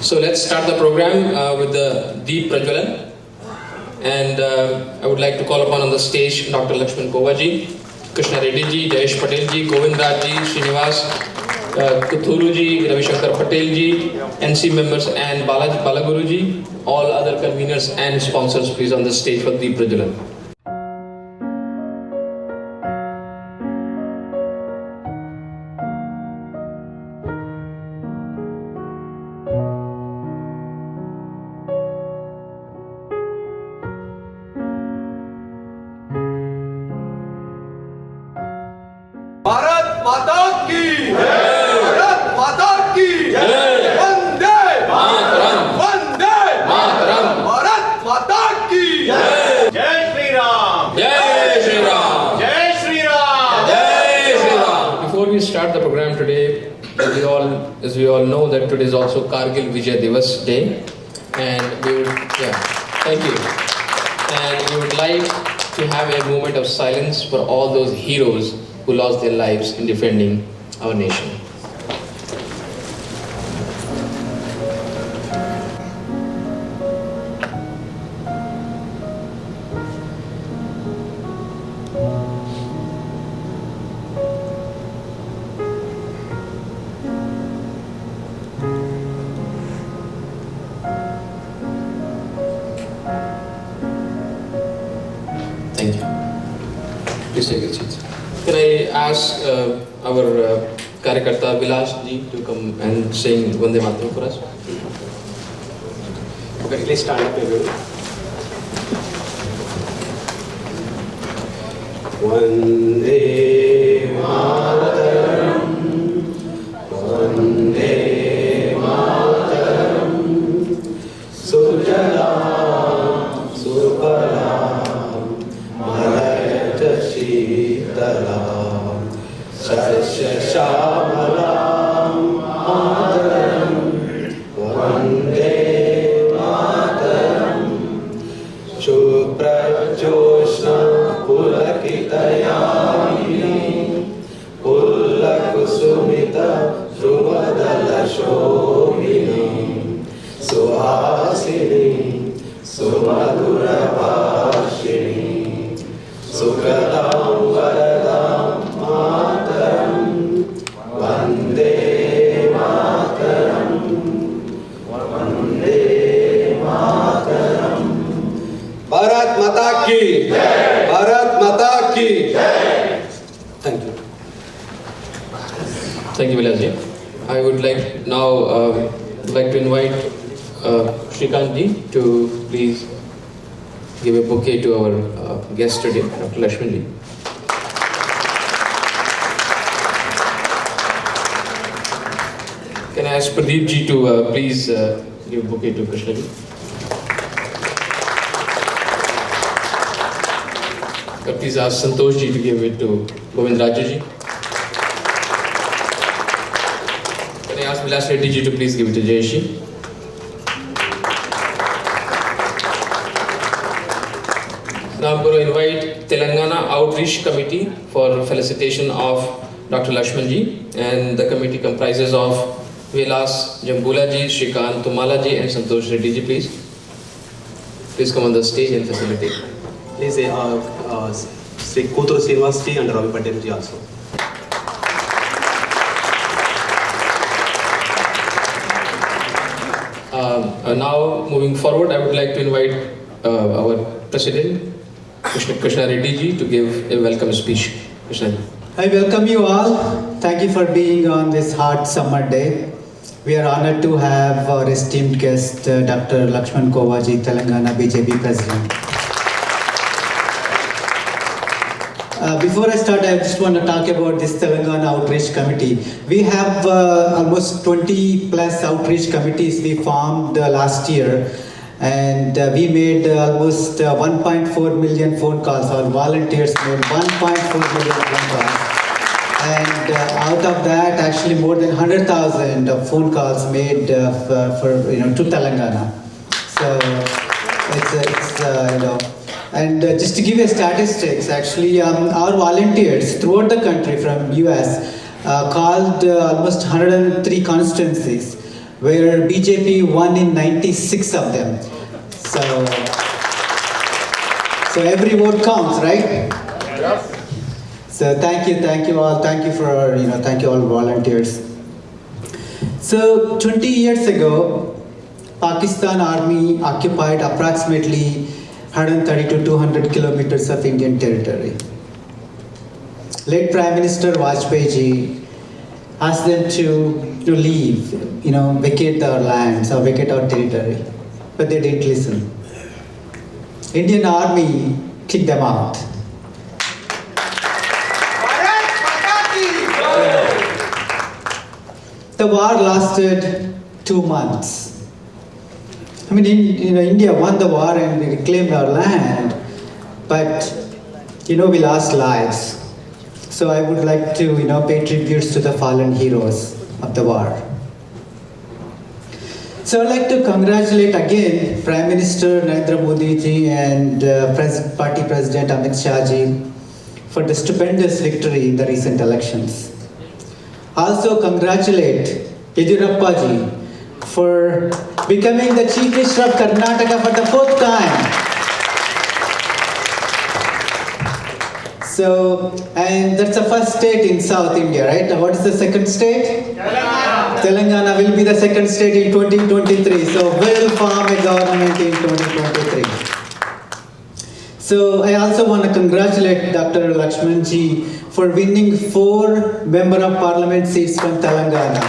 So let's start the program with the Deep Prajwalan. And I would like to call upon on the stage Dr. Laxman Kova ji, Krishna Reddy ji, Jayesh Patel ji, Govind Raj ji, Srinivas Kuthuru ji, Ravi Shankar Patel ji, NC members and Balaguru ji, all other conveners and sponsors please on the stage for Deep Prajwalan. Bharat माता की भारत माता की वंदे मातरम वंदे मातरम भारत माता की जय Shri Ram Jai Shri Ram. जय Shri Ram Jai Shri Ram. Before we start the program today, as we all know that today is also Kargil Vijay Divas Day, and we would thank you, and we would like to have a moment of silence for all those heroes who lost their lives in defending our nation. Thank you. Please take your seats. Can I ask our Karyakarta Vilas ji to come and sing Vande Mataram for us? Okay, please stand up everyone. Vande Mataram, Vande Mataram, Sujalam, Subalam, Malayata Shitalam, Sasya Shamalam, Mataram, Vande Mataram, Shuprajyoshna Pulakitayamini, Pullakusumita Shruvadala Shobhini, Suhasini, Sumadura Vashini, Sukadam Varadam Mataram, Vande Mataram, Vande Mataram. Bharat Mata Ki Jai! Bharat Mata Ki Jai! Thank you. Thank you, Vilas ji. I would like now to invite Shrikant ji to please give a bouquet to our guest today, Dr. Laxman ji. Can I ask Pradeep ji to please give a bouquet to Krishna ji? Please ask Santosh ji to give it to Govind Raj ji. Can I ask Vilas Reddy ji to please give it to Jayesh ji? Now I'm going to invite Telangana Outreach Committee for felicitation of Dr. Laxman ji, and the committee comprises of Vilas Jambula ji, Shrikant Tumala ji and Santosh Reddy ji, please. Please come on the stage and facilitate. Please Sri Kuturu Srinivas ji and Ravi Patel ji also. Now moving forward, I would like to invite our President Krishna Reddy ji to give a welcome speech. Krishna ji. I welcome you all. Thank you for being on this hot summer day. We are honored to have our esteemed guest, Dr. Laxman Kova ji, Telangana BJP President. Before I start, I just want to talk about this Telangana Outreach Committee. We have almost 20 plus outreach committees we formed last year, and we made almost 1.4 million phone calls. Our volunteers made 1.4 million phone calls. And out of that, actually more than 100,000 phone calls made to Telangana. So it's And just to give you statistics, actually, our volunteers throughout the country from US called almost 103 constituencies where BJP won in 96 of them. So every vote counts, right? So thank you all. Thank you for, thank you all volunteers. So 20 years ago, Pakistan Army occupied approximately 130 to 200 kilometers of Indian territory. Late Prime Minister Vajpayee ji asked them to leave, vacate our lands or vacate our territory. But they didn't listen. Indian Army kicked them out. The war lasted 2 months. I mean, India won the war and we reclaimed our land, but we lost lives. So I would like to pay tributes to the fallen heroes of the war. So I'd like to congratulate again Prime Minister Narendra Modi ji and Party President Amit Shah ji for the stupendous victory in the recent elections. Also congratulate Yediyurappa ji for becoming the Chief Minister of Karnataka for the 4th time. So, and that's the first state in South India, right? What is the second state? Telangana will be the second state in 2023. So, we'll form a government in 2023. So, I also want to congratulate Dr. Laxman ji for winning 4 Member of Parliament seats from Telangana.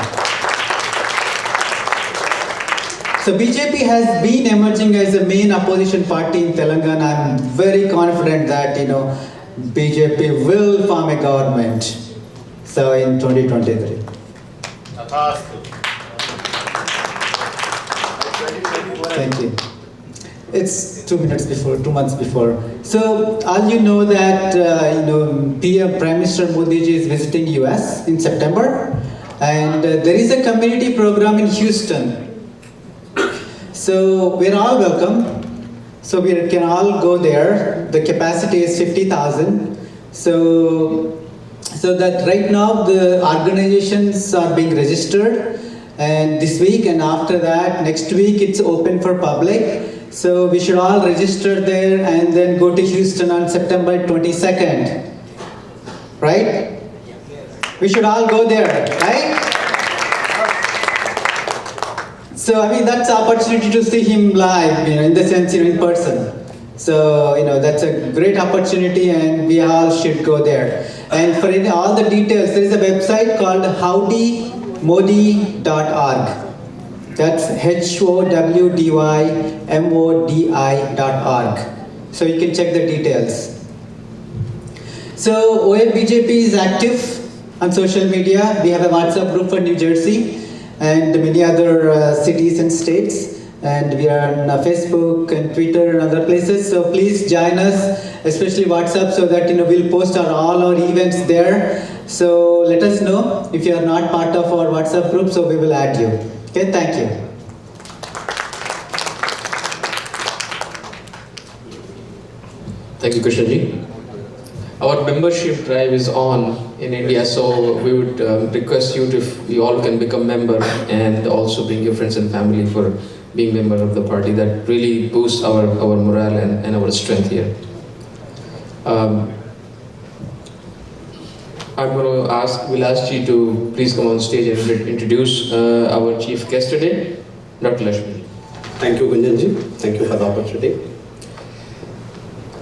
So BJP has been emerging as the main opposition party in Telangana. I'm very confident that BJP will form a government. So in 2023. Thank you. It's 2 months before. So all you know that PM Prime Minister Modi ji is visiting US in September, and there is a community program in Houston. So we're all welcome. So we can all go there. The capacity is 50,000. So that right now the organizations are being registered, and this week and after that, next week it's open for public. So we should all register there and then go to Houston on September 22nd. Right? We should all go there, right? So, I mean, that's an opportunity to see him live, in the sense, in person. So, that's a great opportunity and we all should go there. And for all the details, there is a website called howdymodi.org. That's HOWDYMODI.org. So you can check the details. So OFBJP is active on social media. We have a WhatsApp group for New Jersey and many other cities and states, and we are on Facebook and Twitter and other places. So please join us, especially WhatsApp, so that we'll post all our events there. So let us know if you are not part of our WhatsApp group, so we will add you. Okay, thank you. Thank you, Krishnaji. Our membership drive is on in India, so we would request you if you all can become member and also bring your friends and family for being member of the party. That really boosts our morale and our strength here. we'll ask you to please come on stage and introduce our chief guest today, Dr. Laxman. Thank you, Gunjanji. Thank you for the opportunity.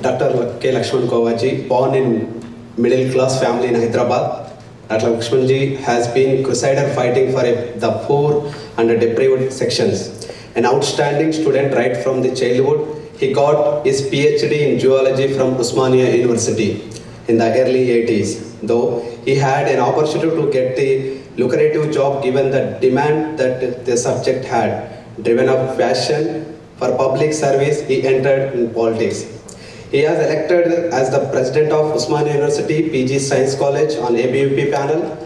Dr. K. Laxman Kova ji, born in middle class family in Hyderabad. Dr. Laxman ji has been crusader fighting for the poor and the deprived sections. An outstanding student right from the childhood, he got his PhD in zoology from Osmania University in the early 80s. Though he had an opportunity to get the lucrative job given the demand that the subject had. Driven up passion for public service, he entered in politics. He was elected as the president of Osmania University PG Science College on ABUP panel,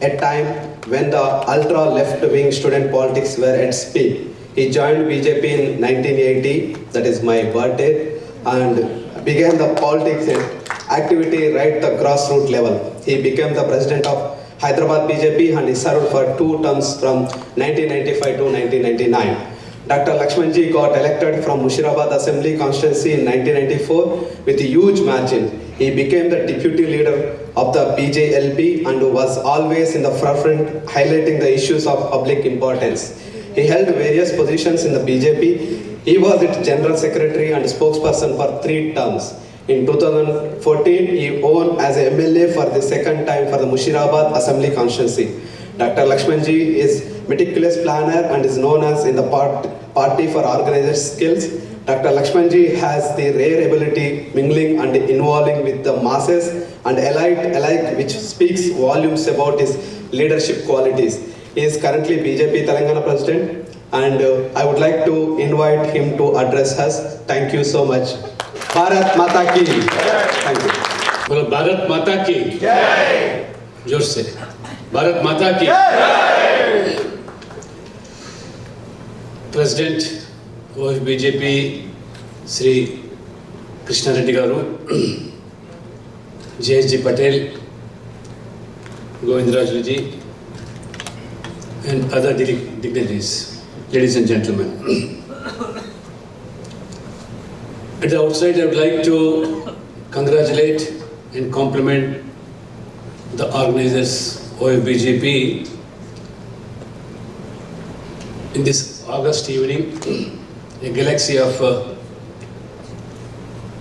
at a time when the ultra left-wing student politics were at peak. He joined BJP in 1980, that is my birthday, and began the politics activity right at the grassroots level. He became the president of Hyderabad BJP and he served for 2 terms from 1995 to 1999. Dr. Laxmanji got elected from Mushirabad Assembly constituency in 1994 with a huge margin. He became the deputy leader of the BJLP and was always in the forefront highlighting the issues of public importance. He held various positions in the BJP. He was its general secretary and spokesperson for 3 terms. In 2014, he won as a MLA for the second time for the Mushirabad Assembly constituency. Dr. Laxmanji is meticulous planner and is known as in the party for organized skills. Dr. Laxmanji has the rare ability mingling and involving with the masses and elite alike, which speaks volumes about his leadership qualities. He is currently BJP Telangana president and I would like to invite him to address us. Thank you so much. Bharat Mata Ki. Thank you. बोलो भारत माता की जय जोर से भारत माता की president OFBJP Shri Krishna Reddy garu JSG Patel, Govindarajan ji and other dignitaries, ladies and gentlemen. At the outside, I would like to congratulate and compliment the organizers OFBJP in this August evening, a galaxy of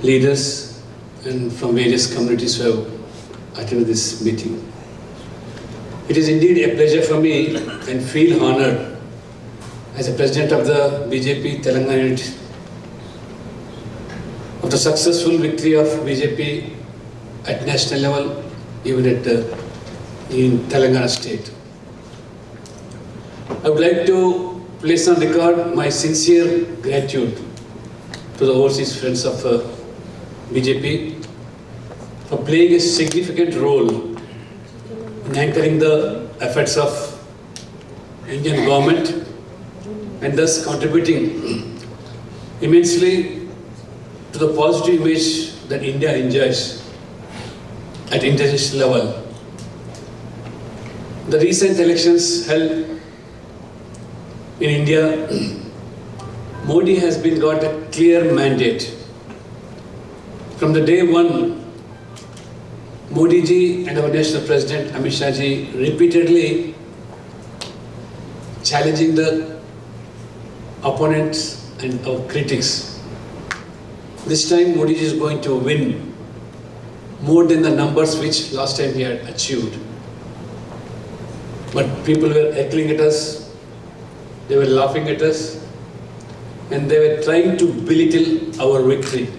leaders and from various communities who have attended this meeting. It is indeed a pleasure for me and feel honored as a president of the BJP Telangana unit of the successful victory of BJP at national level, even in Telangana state. I would like to place on record my sincere gratitude to the overseas friends of BJP for playing a significant role in anchoring the efforts of Indian government and thus contributing immensely to the positive image that India enjoys at international level. The recent elections held in India, Modi has got a clear mandate. From the day one, Modi ji and our national president Amit Shah ji repeatedly challenging the opponents and our critics. This time Modi ji is going to win more than the numbers which last time he had achieved. But people were heckling at us, they were laughing at us, and they were trying to belittle our victory.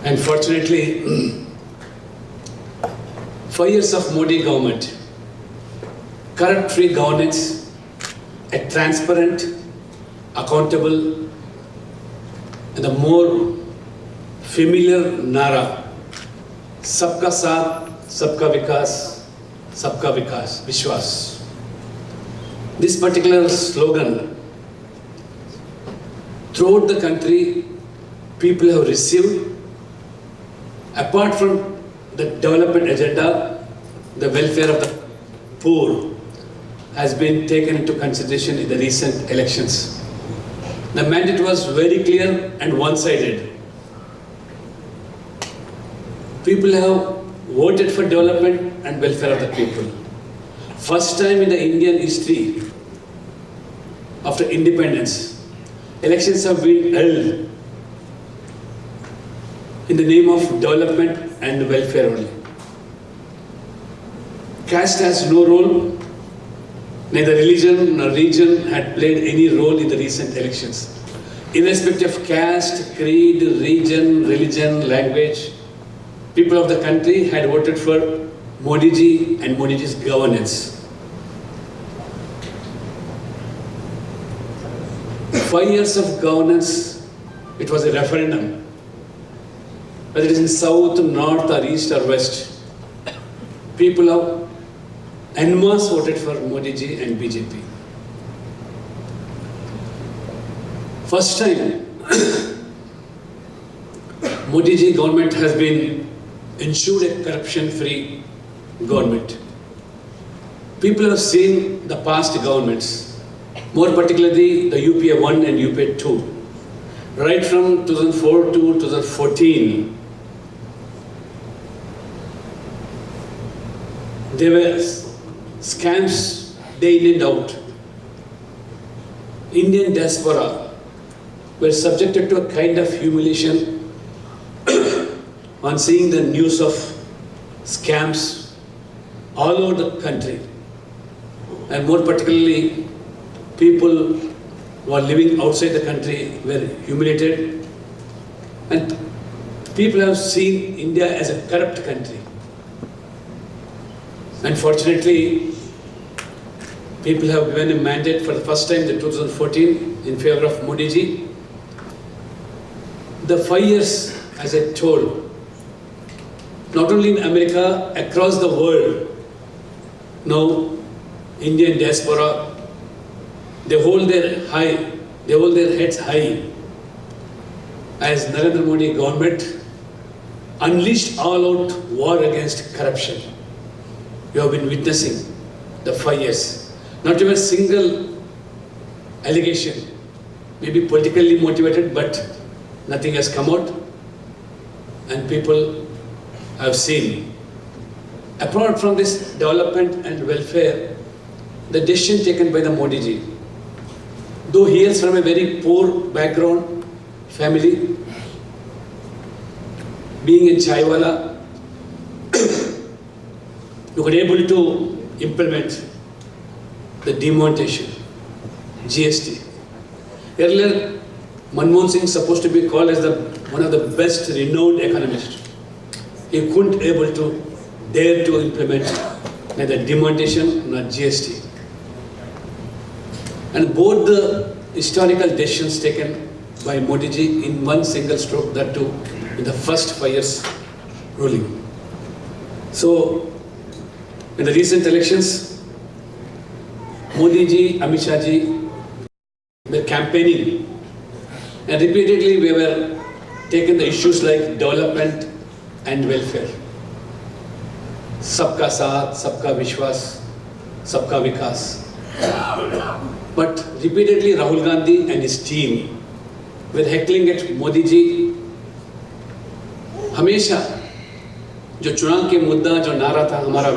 And fortunately, 5 years of Modi government, corrupt-free governance, a transparent, accountable, and a more familiar Nara, Sabka Saath, Sabka Vikas, Vishwas. This particular slogan, throughout the country, people have received. Apart from the development agenda, the welfare of the poor has been taken into consideration in the recent elections. The mandate was very clear and one-sided. People have voted for development and welfare of the people. First time in the Indian history, after independence, elections have been held in the name of development and welfare only. Caste has no role, neither religion nor region had played any role in the recent elections. Irrespective of caste, creed, region, religion, language, people of the country had voted for Modi ji and Modi ji's governance. 5 years of governance, it was a referendum. Whether it is in south, north or east or west, people have en masse voted for Modi ji and BJP. First time, Modi ji government has been ensured a corruption-free government. People have seen the past governments, more particularly the UPA 1 and UPA 2. Right from 2004 to 2014, there were scams day in and out. Indian diaspora were subjected to a kind of humiliation on seeing the news of scams all over the country. And more particularly, people who are living outside the country were humiliated. And people have seen India as a corrupt country. Unfortunately, people have given a mandate for the first time in 2014 in favor of Modi ji. The 5 years, as I told, not only in America, across the world, now Indian diaspora, they hold their heads high as Narendra Modi government unleashed all-out war against corruption. You have been witnessing the 5 years. Not even a single allegation, maybe politically motivated, but nothing has come out, and people have seen. Apart from this development and welfare, the decision taken by the Modi ji, though he is from a very poor background family, being in Chaiwala, you were able to implement the demonetization, GST. Earlier, Manmohan Singh is supposed to be called as one of the best renowned economists. He couldn't able to dare to implement neither demonetization nor GST. And both the historical decisions taken by Modi ji in one single stroke, that too in the first 5 years ruling. So, in the recent elections, Modi ji, Amit Shah ji were campaigning, and repeatedly we were taking the issues like development and welfare. Sabka Saath, Sabka Vishwas, Sabka Vikas. But repeatedly Rahul Gandhi and his team were heckling at Modi ji. हमेशा जो चुनाव के मुद्दा जो नारा था हमारा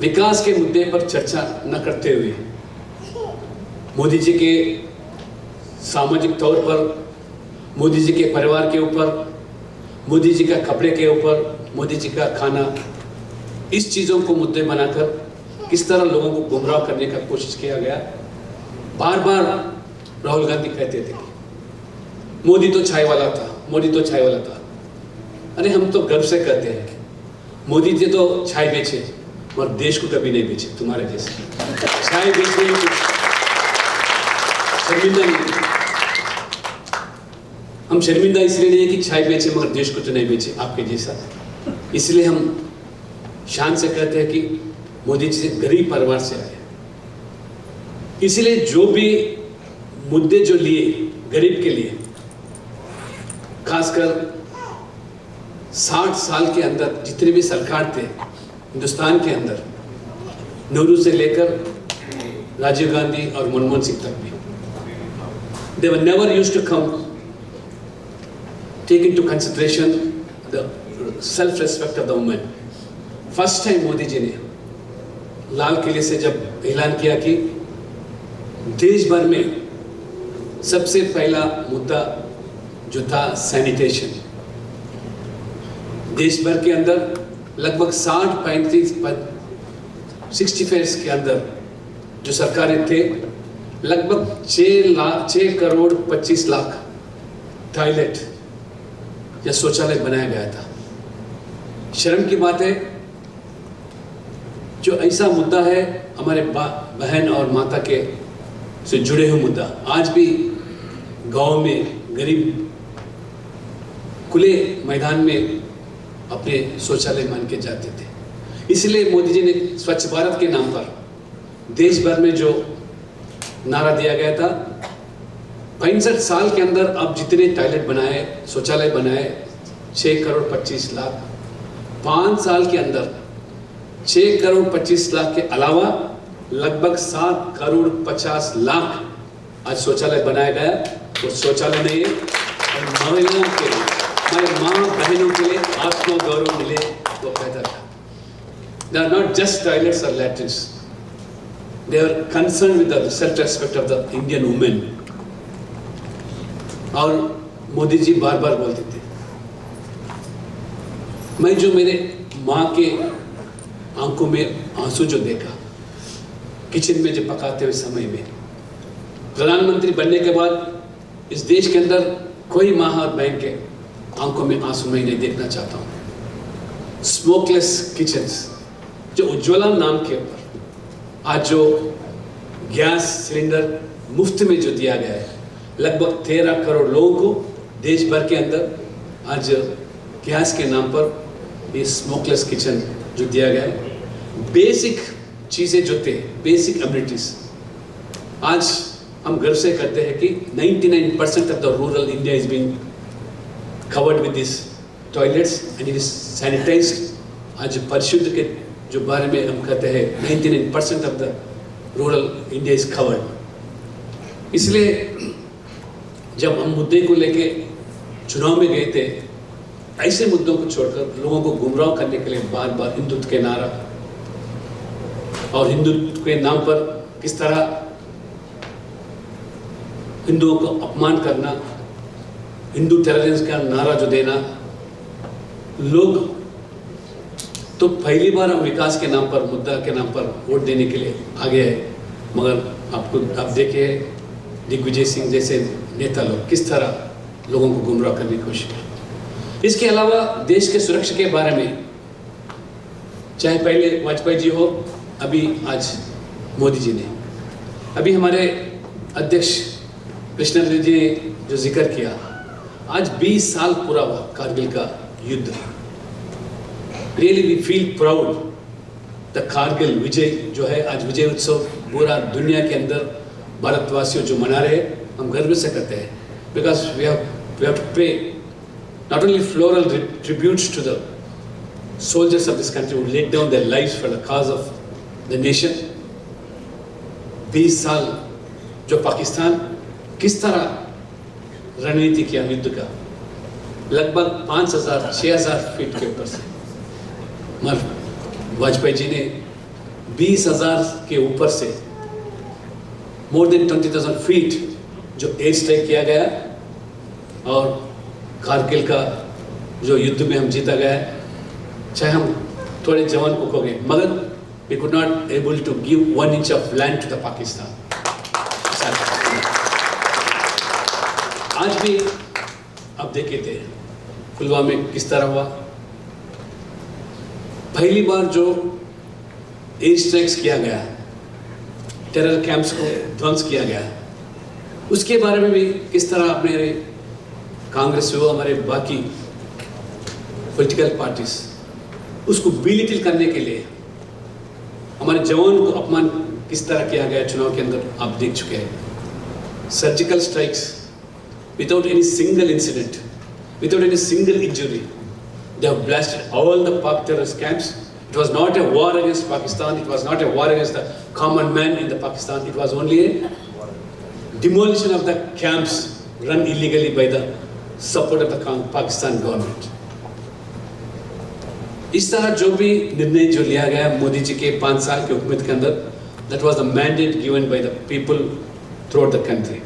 विकास के मुद्दे पर चर्चा न करते हुए मोदी जी के सामाजिक तौर पर, मोदी जी के परिवार के ऊपर, मोदी जी का कपड़े के ऊपर, मोदी जी का खाना, इस चीज़ों को मुद्दे बनाकर किस तरह लोगों को गुमराह करने का कोशिश किया गया। बार बार राहुल गांधी कहते थे मोदी तो चाय वाला था, मोदी तो चाय वाला था। अरे हम तो गर्व से कहते हैं मोदी जी तो चाय बेचे और देश को कभी नहीं बेचे, तुम्हारे जैसे चाय बेचने में शर्मिंदा नहीं। हम शर्मिंदा इसलिए नहीं है कि चाय बेचे मगर देश को तो नहीं बेचे आपके जैसा, इसलिए हम शान से कहते हैं कि मोदी जी गरीब परिवार से आए। इसलिए जो भी मुद्दे जो लिए गरीब के लिए, खासकर 60 साल के अंदर जितने भी सरकार थे हिंदुस्तान के अंदर, नेहरू से लेकर राजीव गांधी और मनमोहन सिंह तक भी, they were never used to come take into consideration the self-respect of the woman. First time Modi ji ने लाल किले से जब ऐलान किया कि देश भर में सबसे पहला मुद्दा जो था सैनिटेशन, देश भर के अंदर लगभग 65 के अंदर जो सरकारें थे, लगभग 6 करोड़ 25 लाख टॉयलेट या शौचालय बनाया गया था। शर्म की बात है, जो ऐसा मुद्दा है हमारे बहन और माता के से जुड़े हुए मुद्दा, आज भी गांव में गरीब खुले मैदान में अपने शौचालय मान के जाते थे। इसलिए मोदी जी ने स्वच्छ भारत के नाम पर देश भर में जो नारा दिया गया था, 65 साल के अंदर अब जितने टॉयलेट बनाए, शौचालय बनाए, 6 करोड़ 25 लाख, 5 साल के अंदर 6 करोड़ 25 लाख के अलावा लगभग 7 करोड़ 50 लाख आज शौचालय बनाया गया। वो शौचालय नहीं है और महिलाओं के लिए, हमारे माँ बहनों के लिए आत्मगौरव मिले वो बेहतर था। They are not just toilets or latrines. They are concerned with the self-respect of the Indian women. और मोदी जी बार बार बोलते थे, मैं जो मेरे माँ के आंखों में आंसू जो देखा किचन में जो पकाते हुए समय में, प्रधानमंत्री बनने के बाद इस देश के अंदर कोई माँ और बहन के आंखों में आंसू मैं नहीं देखना चाहता हूँ। स्मोकलेस किचन्स जो उज्ज्वला नाम के ऊपर आज जो गैस सिलेंडर मुफ्त में जो दिया गया है, लगभग 13 करोड़ लोगों को देश भर के अंदर आज गैस के नाम पर ये स्मोकलेस किचन जो दिया गया है। बेसिक चीज़ें जो थे, बेसिक एमिनिटीज, आज हम गर्व से कहते हैं कि 99% of the rural India is being covered with this toilets and it is sanitised. आज परिशुद्ध के जो बारे में हम कहते हैं 99% of the rural India is covered. इसलिए जब हम मुद्दे को लेके चुनाव में गए थे, ऐसे मुद्दों को छोड़कर लोगों को गुमराह करने के लिए बार बार हिंदुत्व के नारा और हिंदुत्व के नाम पर किस तरह हिंदुओं को अपमान करना, हिंदू टेररिज्म का नारा जो देना, लोग तो पहली बार हम विकास के नाम पर, मुद्दा के नाम पर वोट देने के लिए आगे है। मगर आप देखिए दिग्विजय सिंह जैसे नेता लोग किस तरह लोगों को गुमराह करने की कोशिश कर। इसके अलावा देश के सुरक्षा के बारे में, चाहे पहले वाजपेयी जी हो, अभी आज मोदी जी ने, अभी हमारे अध्यक्ष कृष्ण रेड्डी जी ने जो जिक्र किया, आज 20 साल पूरा हुआ कारगिल का युद्ध। Really we feel proud the Kargil Vijay जो है, आज विजय उत्सव पूरा दुनिया के अंदर भारतवासियों जो मना रहे, हम गर्व से करते हैं। बिकॉज वी हैव टू पे not only floral tributes to the soldiers of this country who laid down their lives for the cause of the nation. 20 साल जो पाकिस्तान किस तरह रणनीति किया युद्ध का, लगभग 5,000-6,000 फीट के ऊपर से, मगर वाजपेयी जी ने 20,000 के ऊपर से मोर देन 20,000 फीट जो एयर स्ट्राइक किया गया और कारगिल का जो युद्ध में हम जीता गया है। चाहे हम थोड़े जवान को खो गए, मगर we could not able to give 1 inch of land to the Pakistan. आज भी आप देखे थे पुलवामा में किस तरह हुआ। पहली बार जो एयर स्ट्राइक्स किया गया, टेरर कैंप्स को ध्वंस किया गया, उसके बारे में भी किस तरह अपने कांग्रेस हो, हमारे बाकी पॉलिटिकल पार्टीज उसको बिलिटिल करने के लिए हमारे जवान को अपमान किस तरह किया गया चुनाव के अंदर, आप देख चुके हैं। Surgical strikes without any single incident, without any single injury, they have blasted all the Pak terrorist camps. It was not a war against Pakistan, it was not a war against the common man in the Pakistan, it was only a demolition of the camps run illegally by the support of the Pakistan government. इस तरह जो भी निर्णय जो लिया गया मोदी जी के 5 साल के हुकूमत के अंदर, that was the mandate given by the people throughout the country.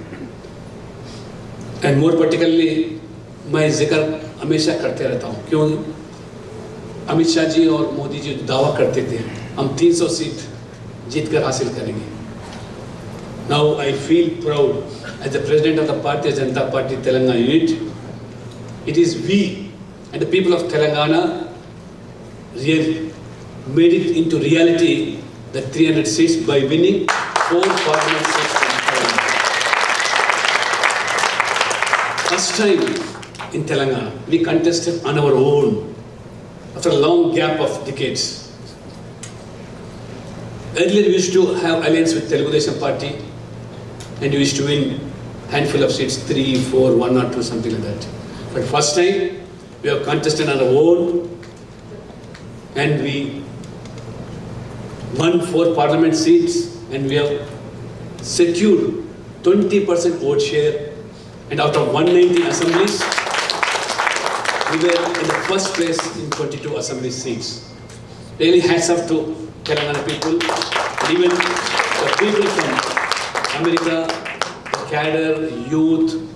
And more particularly मैं जिक्र हमेशा करते रहता हूँ, क्यों अमित शाह जी और मोदी जी दावा करते थे हम 300 सीट जीतकर हासिल करेंगे। Now I feel proud as the president of the Bharatiya Janata Party Telangana unit. It is we and the people of Telangana made it into reality, the 300 seats, by winning 4 parliament seats from Telangana. First time in Telangana, we contested on our own after a long gap of decades. Earlier we used to have alliance with Telugu Desam Party and we used to win handful of seats, 3, 4, 1 or 2, something like that. But first time we have contested on our own and we won 4 parliament seats, and we have secured 20% vote share, and out of 190 assemblies, we were in the first place in 22 assembly seats. Really hats off to Telangana people, and even the people from America, the cadre, youth,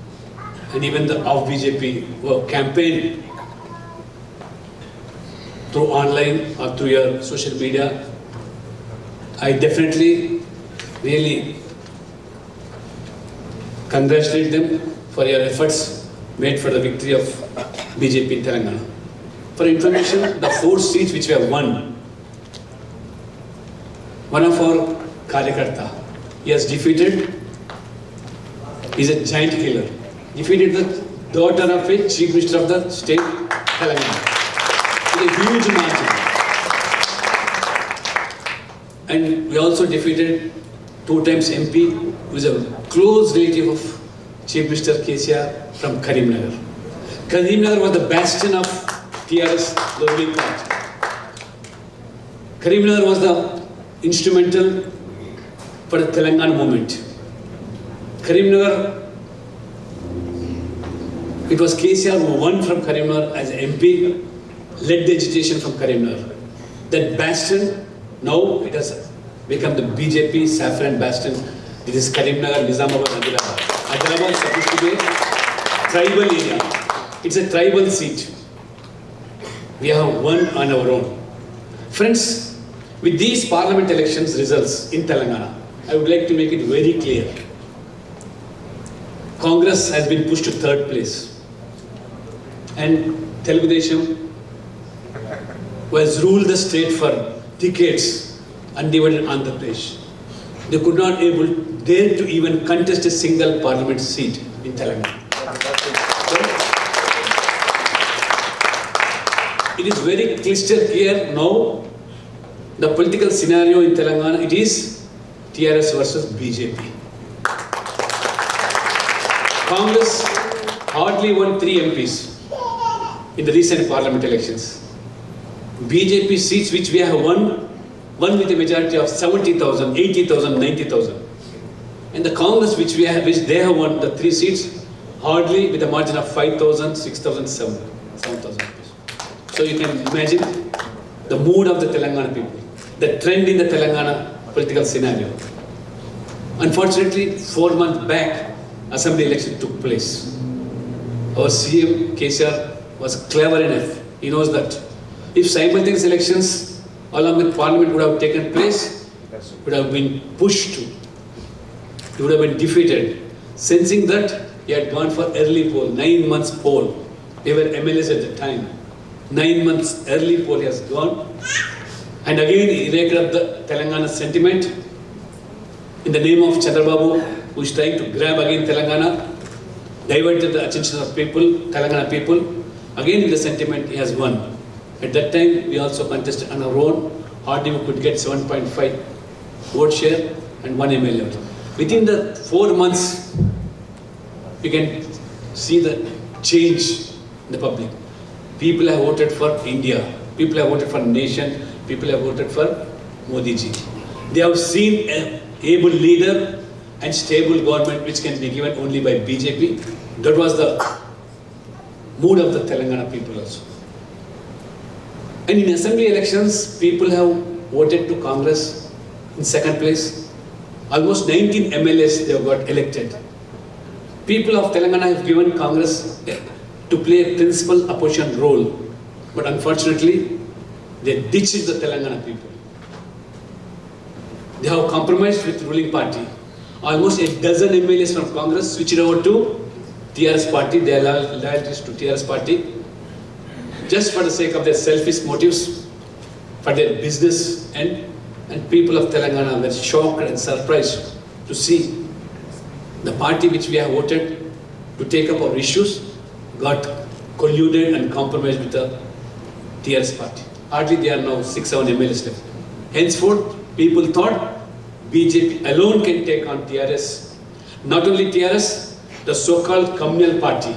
and even the OFBJP who have campaigned through online or through your social media. I definitely really congratulate them for your efforts made for the victory of BJP in Telangana. For information, the 4 seats which we have won, one of our Karyakarta, he has defeated, he's a giant killer, defeated the daughter of a Chief Minister of the state, Telangana, with a huge margin. And we also defeated 2 times MP, who is a close relative of Chief Minister KCR from Karimnagar. Karimnagar was the bastion of TRS, the ruling party. Karimnagar was the instrumental for the Telangana movement. Karimnagar, it was KCR who won from Karimnagar as MP, led the agitation from Karimnagar. That bastion, now it has become the BJP saffron bastion. It is Karimnagar, Nizamabad, Adilabad. Adilabad is supposed to be a tribal area. It's a tribal seat. We have won on our own. Friends, with these parliament elections results in Telangana, I would like to make it very clear. Congress has been pushed to 3rd place. And Telugu Desam, who has ruled the state for decades, undivided Andhra Pradesh, they could not dare to even contest a single parliament seat in Telangana. It is very crystal clear now, the political scenario in Telangana, it is TRS versus BJP. Congress hardly won 3 MPs in the recent parliament elections. BJP seats which we have won with a majority of 70,000, 80,000, 90,000. And the Congress which they have won the 3 seats hardly with a margin of 5,000, 6,000, 7,000. So you can imagine the mood of the Telangana people, the trend in the Telangana political scenario. Unfortunately, 4 months back, assembly election took place. Our CM KCR was clever enough. He knows that if simultaneous elections along with parliament would have taken place, would have been pushed to, he would have been defeated. Sensing that, he had gone for early poll, 9 months poll. They were MLAs at the time. 9 months early poll he has gone. And again he raked up the Telangana sentiment in the name of Chandrababu, who is trying to grab again Telangana, diverted the attention of people, Telangana people. Again with the sentiment he has won. At that time we also contested on our own. Hardly we could get 7.5 vote share and 1 MLA. Within the 4 months, you can see the change in the public. People have voted for India. People have voted for nation. People have voted for Modi ji. They have seen an able leader and stable government which can be given only by BJP. That was the mood of the Telangana people also. And in assembly elections, people have voted to Congress in 2nd place. Almost 19 MLAs they have got elected. People of Telangana have given Congress to play a principal opposition role. But unfortunately, they ditched the Telangana people. They have compromised with ruling party. Almost a dozen MLAs from Congress switched over to TRS party. They are loyalties to TRS party. Just for the sake of their selfish motives, for their business and people of Telangana were shocked and surprised to see the party which we have voted to take up our issues got colluded and compromised with the TRS party. Hardly there are now 6-7 MLAs left. Henceforth, people thought BJP alone can take on TRS. Not only TRS, the so-called communal party,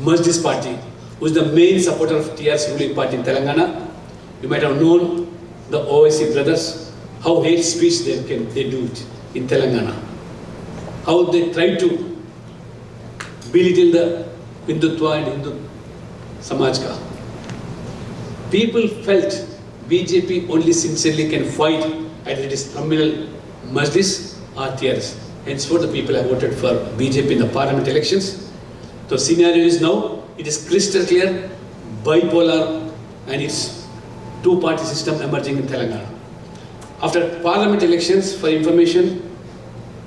Majlis party, who is the main supporter of TRS ruling party in Telangana. You might have known the OIC brothers, how hate speech they do it in Telangana. How they try to belittle the Hindutva and Hindu Samaj ka. People felt BJP only sincerely can fight either it is communal Majlis or TRS. Henceforth, the people have voted for BJP in the parliament elections. The scenario is now, it is crystal clear, bipolar, and it's two-party system emerging in Telangana. After parliament elections, for information,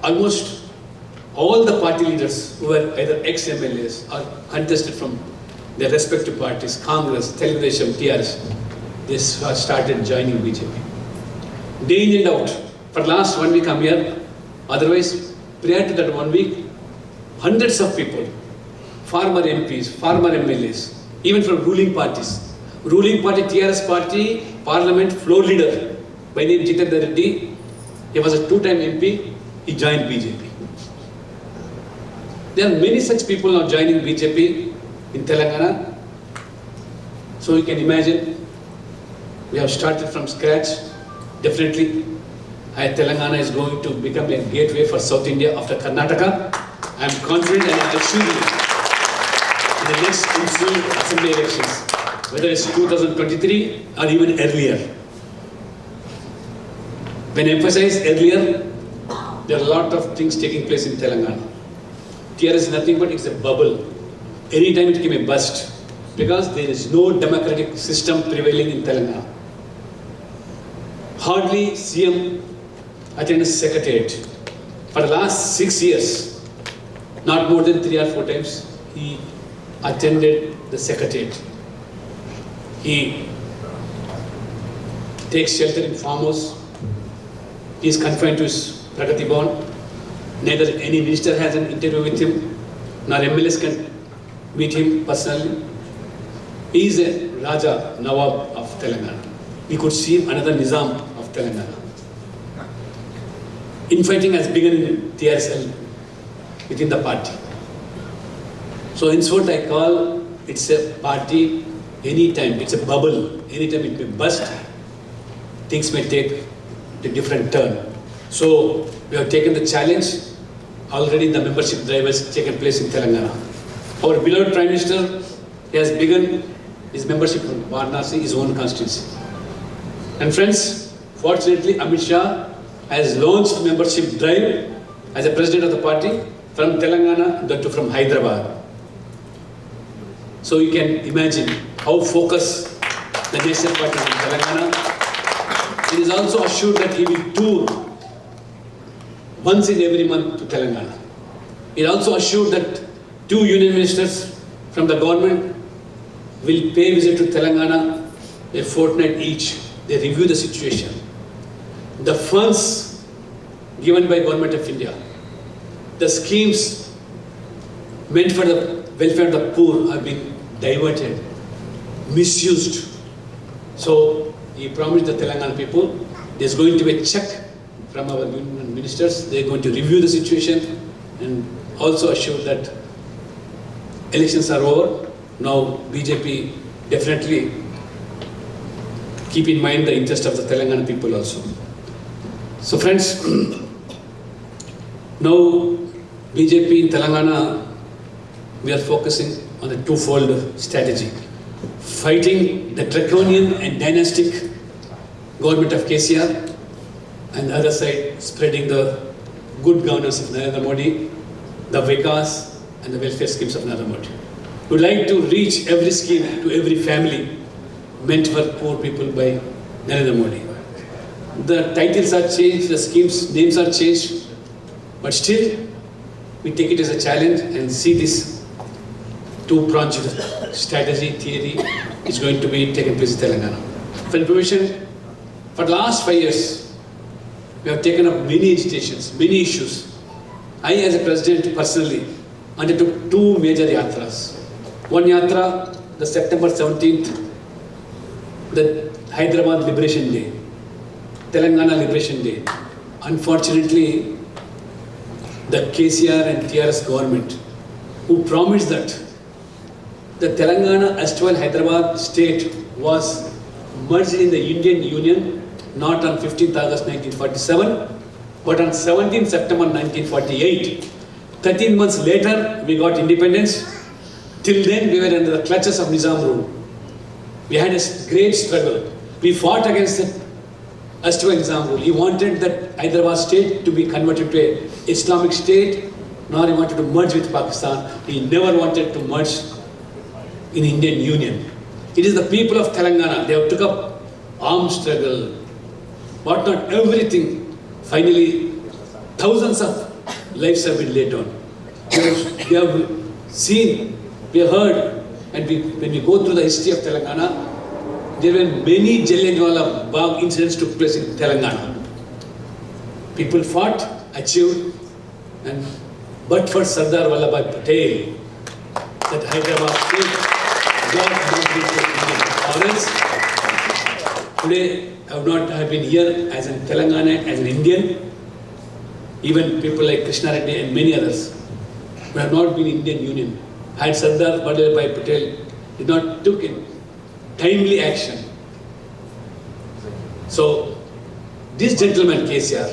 almost all the party leaders who were either ex-MLAs or contested from their respective parties, Congress, Telugu, TRS, they started joining BJP. Day in and out. For last 1 week I'm here. Otherwise, prior to that 1 week, hundreds of people, former MPs, former MLAs, even from ruling parties. Ruling party, TRS party, parliament floor leader by name Jitendra Reddy. He was a two-time MP. He joined BJP. There are many such people now joining BJP in Telangana. So you can imagine, we have started from scratch. Definitely, Telangana is going to become a gateway for South India after Karnataka. I am confident and I assure you, in the next ensuing assembly elections, whether it's 2023 or even earlier. When I emphasize earlier, there are a lot of things taking place in Telangana. TRS is nothing but it's a bubble. Anytime it can be burst because there is no democratic system prevailing in Telangana. Hardly CM attended secretariat. For the last 6 years, not more than 3 or 4 times, he attended the secretariat. He takes shelter in farmhouse. He is confined to his Pragati Bhavan. Neither any minister has an interview with him, nor MLAs can meet him personally. He is a Raja Nawab of Telangana. We could see another Nizam of Telangana. Infighting has begun in TRSL within the party. So henceforth I call it's a party anytime, it's a bubble, anytime it may burst, things may take a different turn. So we have taken the challenge. Already the membership drive has taken place in Telangana. Our beloved Prime Minister, he has begun his membership in Varanasi, his own constituency. And friends, fortunately Amit Shah has launched membership drive as a president of the party from Telangana, that too from Hyderabad. So you can imagine how focused the national party is in Telangana. It is also assured that he will tour once in every month to Telangana. It also assured that 2 union ministers from the government will pay visit to Telangana a fortnight each. They review the situation. The funds given by Government of India, the schemes meant for the welfare of the poor have been diverted, misused. So he promised the Telangana people there's going to be a check from our union ministers. They're going to review the situation and also assure that elections are over. Now BJP definitely keep in mind the interest of the Telangana people also. So friends, now BJP in Telangana, we are focusing on a twofold strategy. Fighting the draconian and dynastic government of KCR, and the other side spreading the good governance of Narendra Modi, the Vikas and the welfare schemes of Narendra Modi. We would like to reach every scheme to every family meant for poor people by Narendra Modi. The titles are changed, the schemes, names are changed, but still we take it as a challenge and see this two-pronged strategy, theory is going to be taken place in Telangana. For information, for the last 5 years, we have taken up many agitations, many issues. I as a president personally undertook 2 major yatras. One yatra, the September 17th, the Hyderabad Liberation Day, Telangana Liberation Day. Unfortunately, the KCR and TRS government, who promised that the Telangana, erstwhile Hyderabad state was merged in the Indian Union not on 15th August 1947, but on 17th September 1948. 13 months later, we got independence. Till then, we were under the clutches of Nizam rule. We had a great struggle. We fought against the Ashtoy Nizam rule. He wanted that Hyderabad state to be converted to an Islamic state, nor he wanted to merge with Pakistan. He never wanted to merge in Indian Union. It is the people of Telangana. They have took up armed struggle, whatnot, everything. Finally, thousands of lives have been laid down. We have seen, we have heard, and when we go through the history of Telangana, there were many Jallianwala Bagh incidents took place in Telangana. People fought, achieved, but for Sardar Vallabhbhai Patel, that Hyderabad state got moved into Indian province. Today, I would not have been here as in Telangana, as an Indian. Even people like Krishna Reddy and many others who have not been Indian Union. Had Sardar Vallabhbhai Patel did not took in timely action. So, this gentleman, KCR,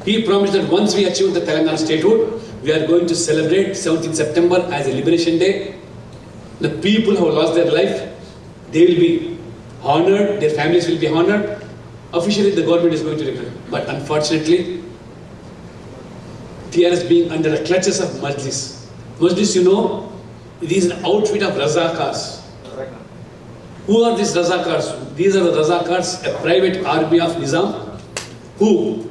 he promised that once we achieve the Telangana statehood, we are going to celebrate 17th September as a Liberation Day. The people who have lost their life, they will be honored, their families will be honored. Officially, the government is going to recognize. But unfortunately, TRS being under the clutches of Majlis. Majlis, you know, it is an outfit of Razakars. Who are these Razakars? These are the Razakars, a private army of Nizam, who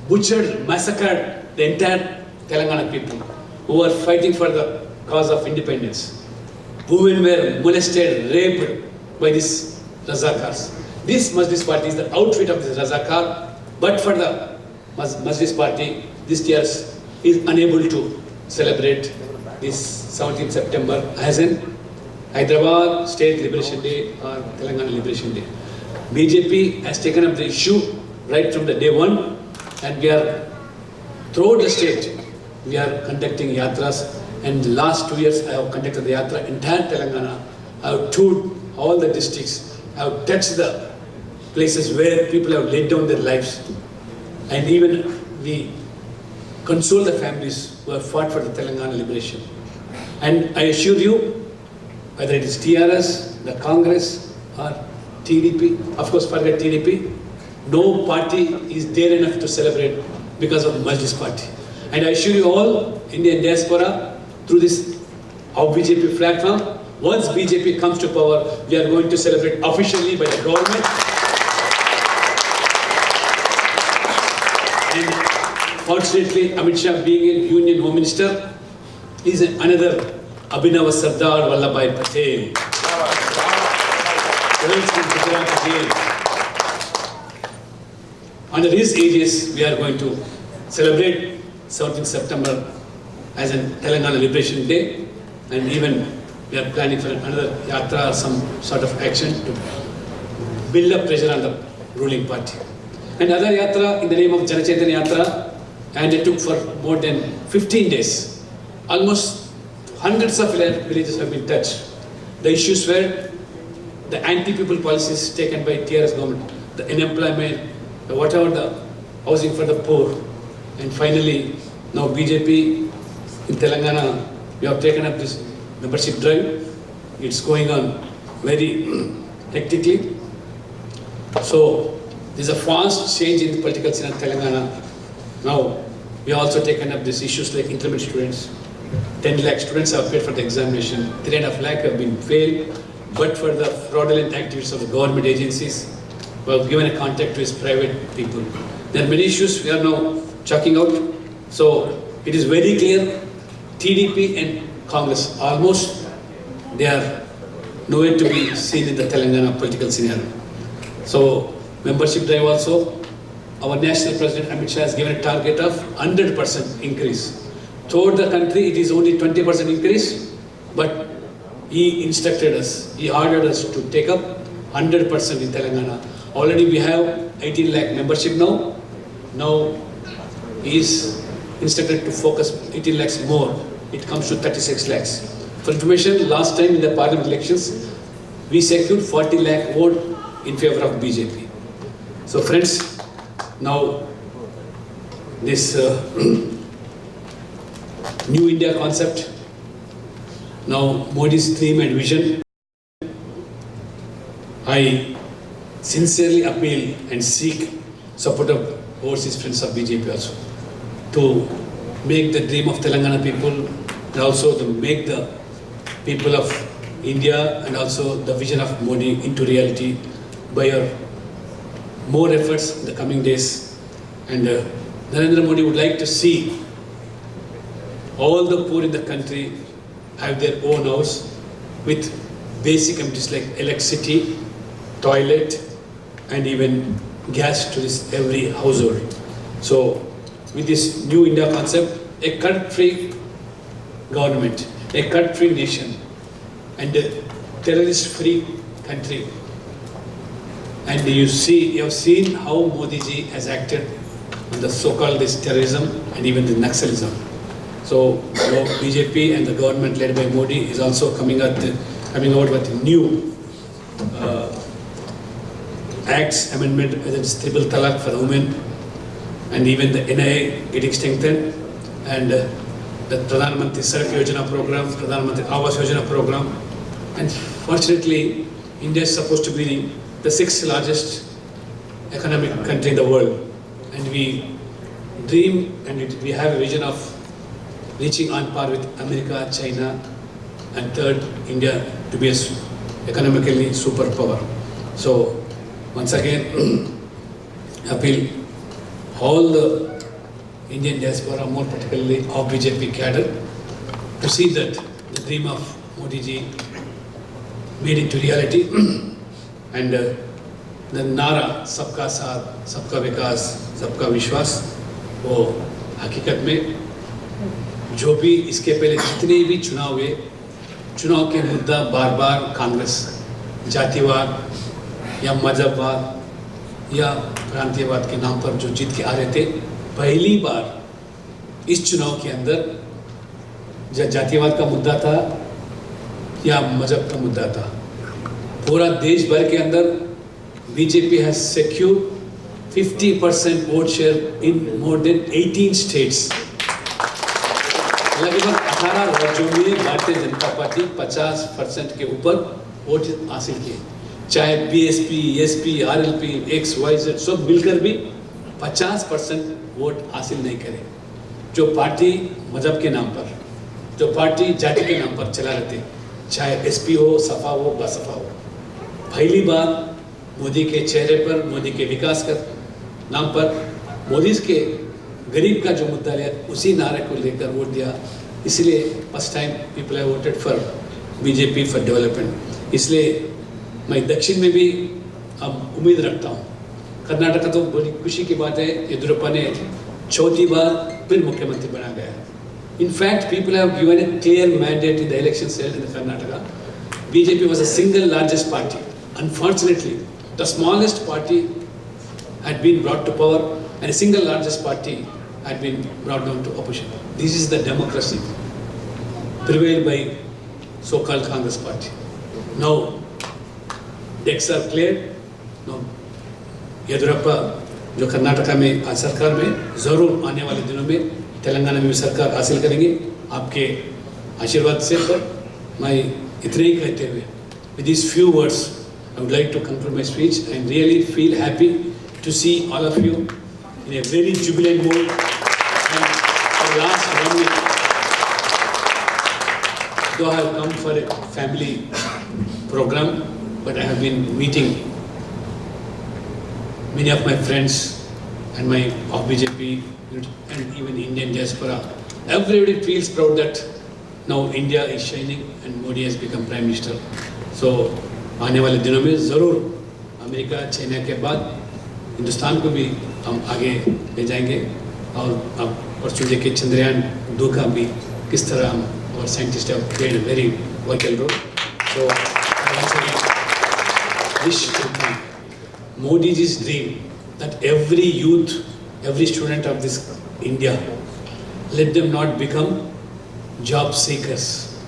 butchered, massacred the entire Telangana people, who were fighting for the cause of independence. Women were molested, raped by these Razakars. This Majlis party is the outfit of this Razakar, but for the Majlis party, this year is unable to celebrate this 17th September as in Hyderabad State Liberation Day or Telangana Liberation Day. BJP has taken up the issue right from the day one, and we are throughout the state. We are conducting yatras, and the last 2 years I have conducted the yatra entire Telangana. I have toured all the districts. I have touched the places where people have laid down their lives, and even we console the families who have fought for the Telangana liberation. And I assure you, whether it is TRS, the Congress or TDP, of course forget TDP, no party is there enough to celebrate because of the Majlis party. And I assure you all, Indian diaspora, through this OFBJP platform, once BJP comes to power, we are going to celebrate officially by the government. And fortunately, Amit Shah being a Union Home Minister, is another Abhinav Sardar Vallabhbhai Patel. Under his aegis, we are going to celebrate 17th September as a Telangana Liberation Day, and even we are planning for another yatra or some sort of action to build up pressure on the ruling party. And other yatra in the name of Jana Chaitanya Yatra, and it took for more than 15 days. Almost hundreds of villages have been touched. The issues were the anti-people policies taken by TRS government, the unemployment, whatever the housing for the poor, and finally now BJP in Telangana, we have taken up this membership drive. It's going on very hectically. So there's a fast change in the political scene in Telangana. Now we have also taken up these issues like intermediate students. 10 lakh students have paid for the examination, 3.5 lakh have been failed, but for the fraudulent activities of the government agencies, we have given a contract to his private people. There are many issues we are now chalking out. So it is very clear, TDP and Congress almost, they are nowhere to be seen in the Telangana political scenario. So membership drive also, our national president Amit Shah has given a target of 100% increase. Throughout the country, it is only 20% increase, but he instructed us, he ordered us to take up 100% in Telangana. Already we have 18 lakh membership now. Now he is instructed to focus 18 lakhs more. It comes to 36 lakhs. For information, last time in the parliament elections, we secured 40 lakh vote in favor of BJP. So friends, now this New India concept, now Modi's dream and vision, I sincerely appeal and seek support of overseas friends of BJP also to make the dream of Telangana people and also to make the people of India and also the vision of Modi into reality by your more efforts in the coming days. And Narendra Modi would like to see all the poor in the country have their own house with basic amenities like electricity, toilet, and even gas to this every household. So with this New India concept, a cut-free government, a cut-free nation, and a terrorist-free country. And you have seen how Modi ji has acted on the so-called this terrorism and even the Naxalism. So now BJP and the government led by Modi is also coming out with new acts, amendment, whether it's triple talaq for women, and even the NRI getting strengthened, and the Pradhan Mantri Sadak Yojana program, Pradhan Mantri Awas Yojana program. And fortunately, India is supposed to be the 6th largest economic country in the world. And we dream and we have a vision of reaching on par with America, China, and third, India to be an economically superpower. So once again, appeal all the Indian diaspora, more particularly of BJP cadre, to see that the dream of Modi ji made into reality. And the Nara, Sabka Saath, Sabka Vikas, Sabka Vishwas, वो हकीकत में जो भी इसके पहले जितने भी चुनाव हुए, चुनाव के मुद्दा बार बार कांग्रेस जातिवाद या मजहबवाद या प्रांतीयवाद के नाम पर जो जीत के आ रहे थे, पहली बार इस चुनाव के अंदर जातिवाद का मुद्दा था या मजहब का मुद्दा था। पूरा देश भर के अंदर BJP has secured 50% vote share in more than 18 states. लगभग 18 राज्यों में भारतीय जनता पार्टी 50% के ऊपर वोट हासिल किए। चाहे BSP, SP, RLP, XYZ सब मिलकर भी 50% वोट हासिल नहीं करे। जो पार्टी मजहब के नाम पर, जो पार्टी जाति के नाम पर चला रहे थे, चाहे SP हो, सपा हो, बसपा हो, पहली बार मोदी के चेहरे पर, मोदी के विकास का नाम पर, मोदी के गरीब का जो मुद्दा है उसी नारे को लेकर वोट दिया। इसलिए first time people have voted for BJP for development. इसलिए मैं दक्षिण में भी अब उम्मीद रखता हूँ। कर्नाटक तो बड़ी खुशी की बात है, येदियुरप्पा ने चौथी बार फिर मुख्यमंत्री बना गया। In fact, people have given a clear mandate in the elections held in the Karnataka. BJP was the single largest party. Unfortunately, the smallest party had been brought to power and a single largest party had been brought down to opposition. This is the democracy prevailed by so-called Congress party. Now, decks are cleared. Now, Yediyurappa जो कर्नाटका में सरकार में ज़रूर आने वाले दिनों में तेलंगाना में भी सरकार हासिल करेंगे आपके आशीर्वाद से। पर मैं इतने ही कहते हुए with these few words I would like to conclude my speech and really feel happy to see all of you in a very jubilant mood. And for the last 1 week, though I have come for a family program, but I have been meeting many of my friends and my OFBJP and even Indian diaspora. Everybody feels proud that now India is shining and Modi has become Prime Minister. So आने वाले दिनों में ज़रूर America, China के बाद हिंदुस्तान को भी हम आगे ले जाएंगे। और अब परसों देखे चंद्रयान 2 का भी किस तरह हम और scientist have played a very vital role. So wish Modi's dream that every youth, every student of this India, let them not become job seekers.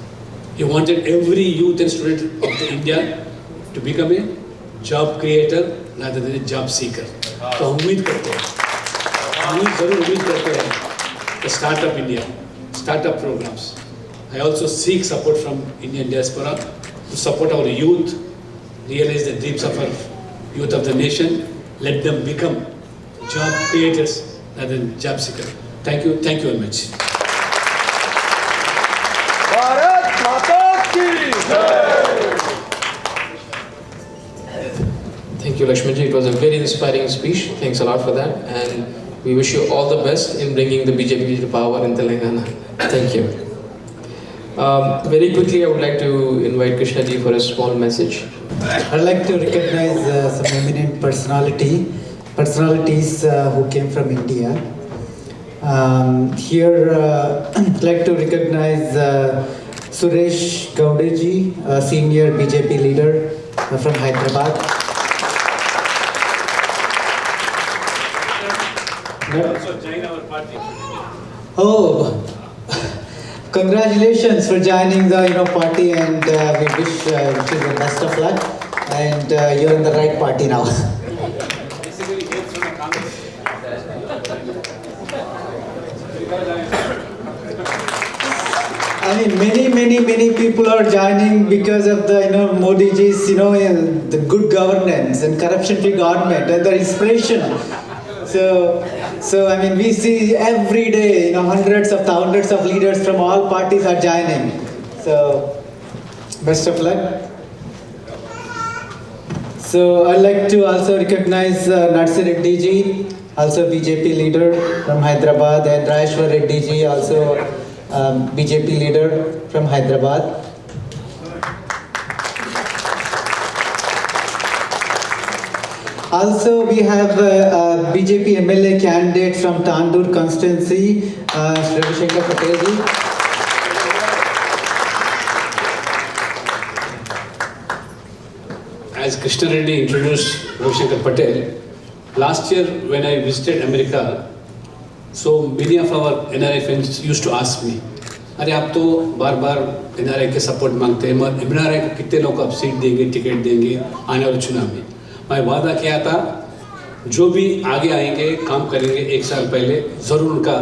He wanted every youth and student of the India to become a job creator, rather than a job seeker. तो हम उम्मीद करते हैं, हम जरूर उम्मीद करते हैं the Startup India, startup programs. I also seek support from Indian diaspora to support our youth, realize the dreams of our youth of the nation, let them become job creators rather than job seeker. Thank you very much. Bharat माता की जय। Thank you, Laxmanji. It was a very inspiring speech. Thanks a lot for that. And we wish you all the best in bringing the BJP to power in Telangana. Thank you. Very quickly, I would like to invite Krishna ji for a small message. I'd like to recognize some eminent personalities who came from India. Here, I'd like to recognize Suresh Gaudeji, a senior BJP leader from Hyderabad. Also join our party. Oh, congratulations for joining the party, and we wish you the best of luck. And you're in the right party now. Basically, he from the Congress. I mean, many people are joining because of the Modi ji's the good governance and corruption-free government and the inspiration. So I mean, we see every day hundreds of thousands of leaders from all parties are joining. So best of luck. So I'd like to also recognize Narsi Reddy ji, also BJP leader from Hyderabad, and Rajeshwar Reddy ji, also BJP leader from Hyderabad. Also, we have BJP MLA candidate from Tandur constituency, Ravishankar Patel ji. As Krishna Reddy introduced Ravishankar Patel, last year when I visited America, so many of our NRI friends used to ask me, अरे आप तो बार-बार NRI के support मांगते हैं, मगर NRI को कितने लोग आप सीट देंगे, टिकट देंगे आने वाले चुनाव में? मैं वादा किया था, जो भी आगे आएंगे, काम करेंगे, एक साल पहले जरूर उनका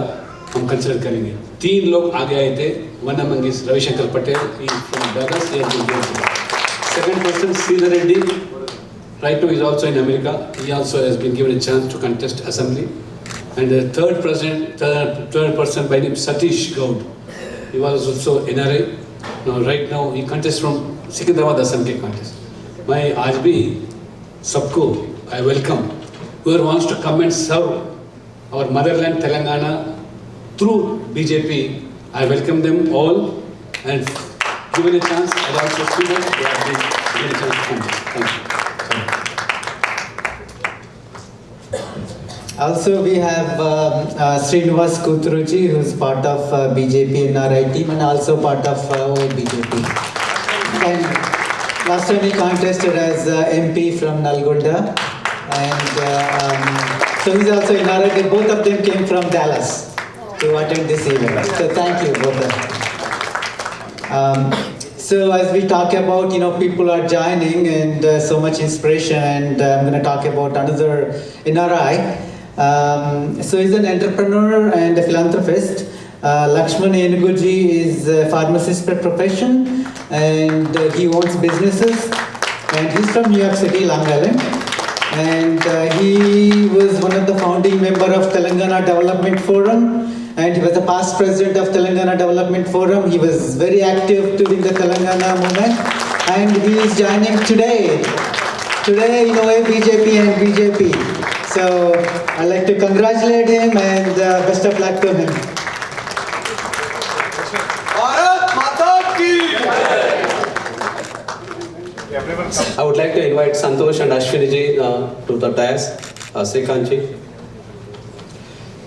हम कंसिडर करेंगे. 3 लोग आगे आए थे, one among is Ravishankar Patel, he is from Dallas, he has been here. Second person, Sridhar Reddy, right now is also in America. He also has been given a chance to contest assembly. And the third person by name Satish Gaud. He was also NRI. Now right now he contests from Secunderabad Assembly contest. मैं आज भी सबको I welcome whoever wants to come and serve our motherland Telangana through BJP. I welcome them all and given a chance, I also see that they have been given a chance to come. Thank you. Also, we have Srinivas Kuturuji, who's part of BJP NRI team and also part of OFBJP. And last time he contested as MP from Nalgonda, and so he's also NRI. Both of them came from Dallas to attend this event. So thank you both of them. So as we talk about, people are joining and so much inspiration, and I'm going to talk about another NRI. So he's an entrepreneur and a philanthropist. Laxman Kova is a pharmacist by profession, and he owns businesses, and he's from New York City, Long Island. And he was one of the founding member of Telangana Development Forum, and he was the past president of Telangana Development Forum. He was very active during the Telangana movement, and he is joining today in OFBJP and BJP. So I'd like to congratulate him and best of luck to him. Bharat माता की I would like to invite Santosh and Ashwini ji to the dais, Srikanth ji.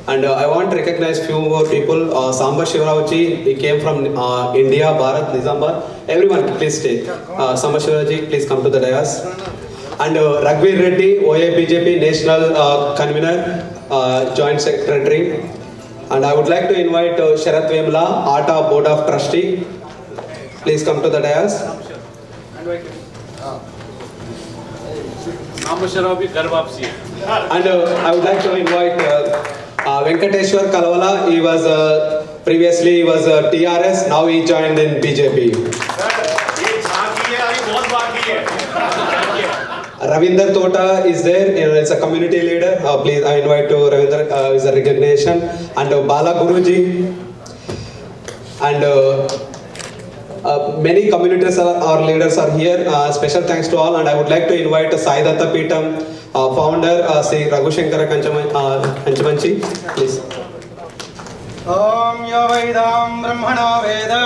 And I want to recognize few more people. Samba Shivarao ji, he came from India, Bharat, Nizamabad. Everyone, please stay. Samba Shivarao ji, please come to the dais. And Raghuveer Reddy, OFBJP National Convener, Joint Secretary. And I would like to invite Sharath Vemla, ATA Board of Trustee. Please come to the dais. रामेश्वरराव भी घर वापसी है. And I would like to invite Venkateshwar Kalavala. He was previously he was TRS. Now he joined in BJP. ये बाकी है, अभी बहुत बाकी है. Ravinder Tota is there. He's a community leader. Please, I invite to Ravinder. Is a recognition. And Bala Guruji. And many communities or leaders are here. Special thanks to all. And I would like to invite Sai Datta Peetham founder Sri Raghushankara Kanchamanchi. Please. Om yo Vedam Brahmano Veda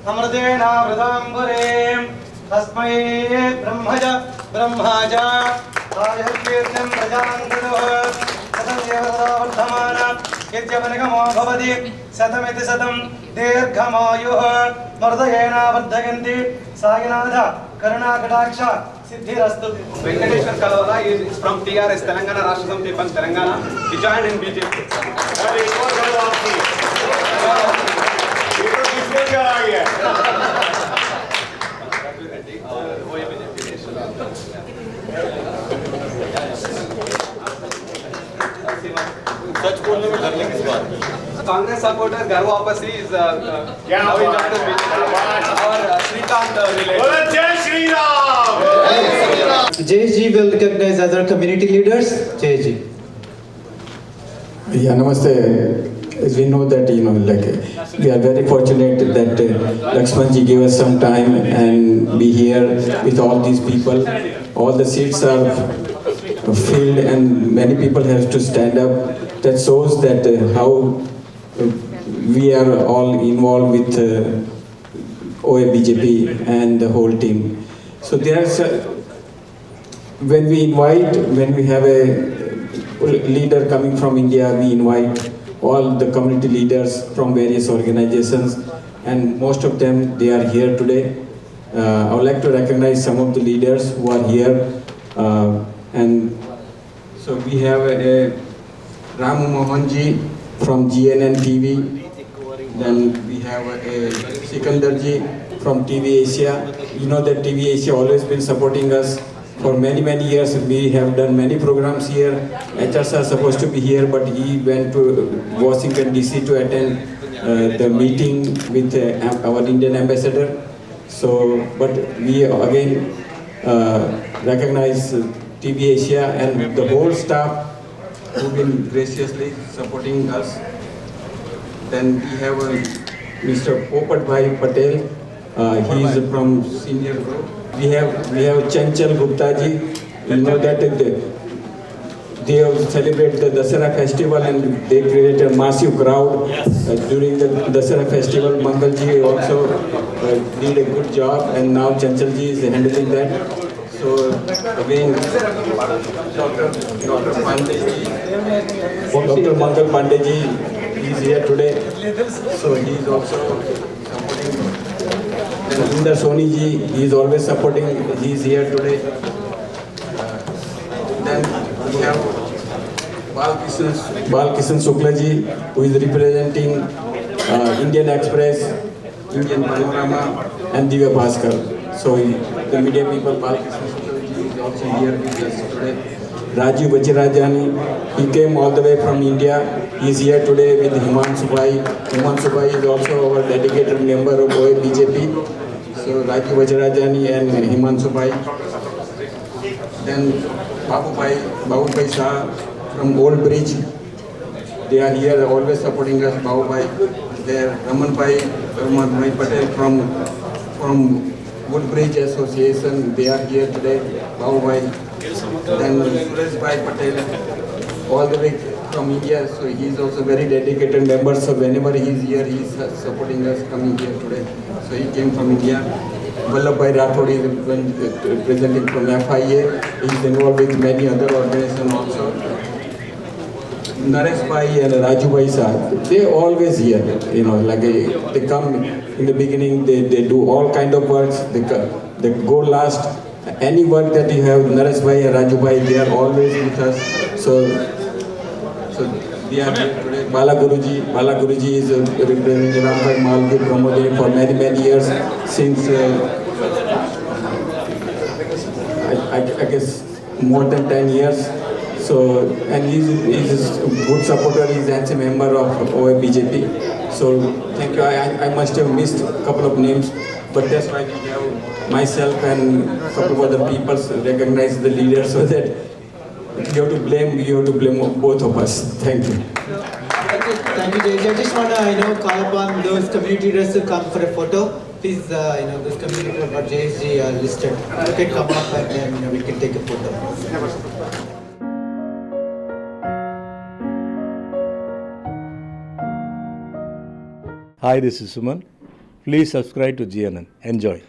Amritena Vridambure Tasmai Brahmaja Ayurvedam Prajantaduh Satam Devadara Vardhamana Yajyavanagamo Bhavati Satamiti Satam Dirghamayuh Mardayena Vardhayanti Sayanada Karuna Kataksha Siddhirastu. Venkateshwar Kalavala is from TRS, Telangana Rashtra Samiti from Telangana. He joined in BJP. अरे एक और घर वापसी है. ये तो किसने करा गया? सच बोलने में डरने किस बात? Congress supporter घर वापसी is क्या now he बात joined the BJP. Our Srikanth related. बोलो जय Shri Ram. JG will recognize other community leaders. JG. Yeah, namaste. As we know that, we are very fortunate that Laxman ji gave us some time and be here with all these people. All the seats are filled and many people have to stand up. That shows that how we are all involved with OFBJP and the whole team. So there's when we have a leader coming from India, we invite all the community leaders from various organizations, and most of them, they are here today. I would like to recognize some of the leaders who are here. And so we have a Ramu Mohanji from GNN TV. Then we have a Sikandarji from TV Asia. You know that TV Asia always been supporting us for many years. We have done many programs here. HRs are supposed to be here, but he went to Washington DC to attend the meeting with our Indian ambassador. So, but we again recognize TV Asia and the whole staff who've been graciously supporting us. Then we have Mr. Popat Bhai Patel. He is from senior group. We have Chanchal Gupta ji. You know that they have celebrated the Dasara festival and they created a massive crowd during the Dasara festival. Mangal ji also did a good job, and now Chanchal ji is handling that. So again, Dr. Pandey ji, Dr. Mangal Pandey ji is here today. So he is also supporting. Then Inder Soni ji, he is always supporting. He is here today. Then we have Balkishan Shukla ji, who is representing Indian Express, Indian Panorama, and Divya Bhaskar. So the media people, Balkishan Shukla ji is also here with us today. Raju Bachirajani, he came all the way from India. He is here today with Himanshu Bhai. Himanshu Bhai is also our dedicated member of OFBJP. So Raju Bachirajani and Himanshu Bhai. Then Babu Bhai Shah from Old Bridge. They are here always supporting us. Babu Bhai. There Raman Bhai Patel from Woodbridge Association. They are here today. Babu Bhai. Then Suresh Bhai Patel, all the way from India, so he is also very dedicated member. So whenever he is here, he is supporting us coming here today. So he came from India. Vallabh Bhai Rathod is presenting from FIA. He is involved with many other organizations also. Naresh Bhai and Raju Bhai Sahab, they always here. They come in the beginning. They do all kind of works. They go last. Any work that you have, Naresh Bhai and Raju Bhai, they are always with us. So they are here today. Bala Guruji is representing Ram Bhai Malvi Pramode for many years since I guess more than 10 years. So, and he's a good supporter, he's a member of OFBJP. So, thank you. I must have missed a couple of names, but that's why we have myself and a couple of other people recognize the leader, so that you have to blame both of us. Thank you. Thank you, Jay. I just want to, call upon those community leaders to come for a photo. Please, those community leaders for JSG are listed. You can come up and then, we can take a photo. Hi, this is Suman. Please subscribe to GNN. Enjoy.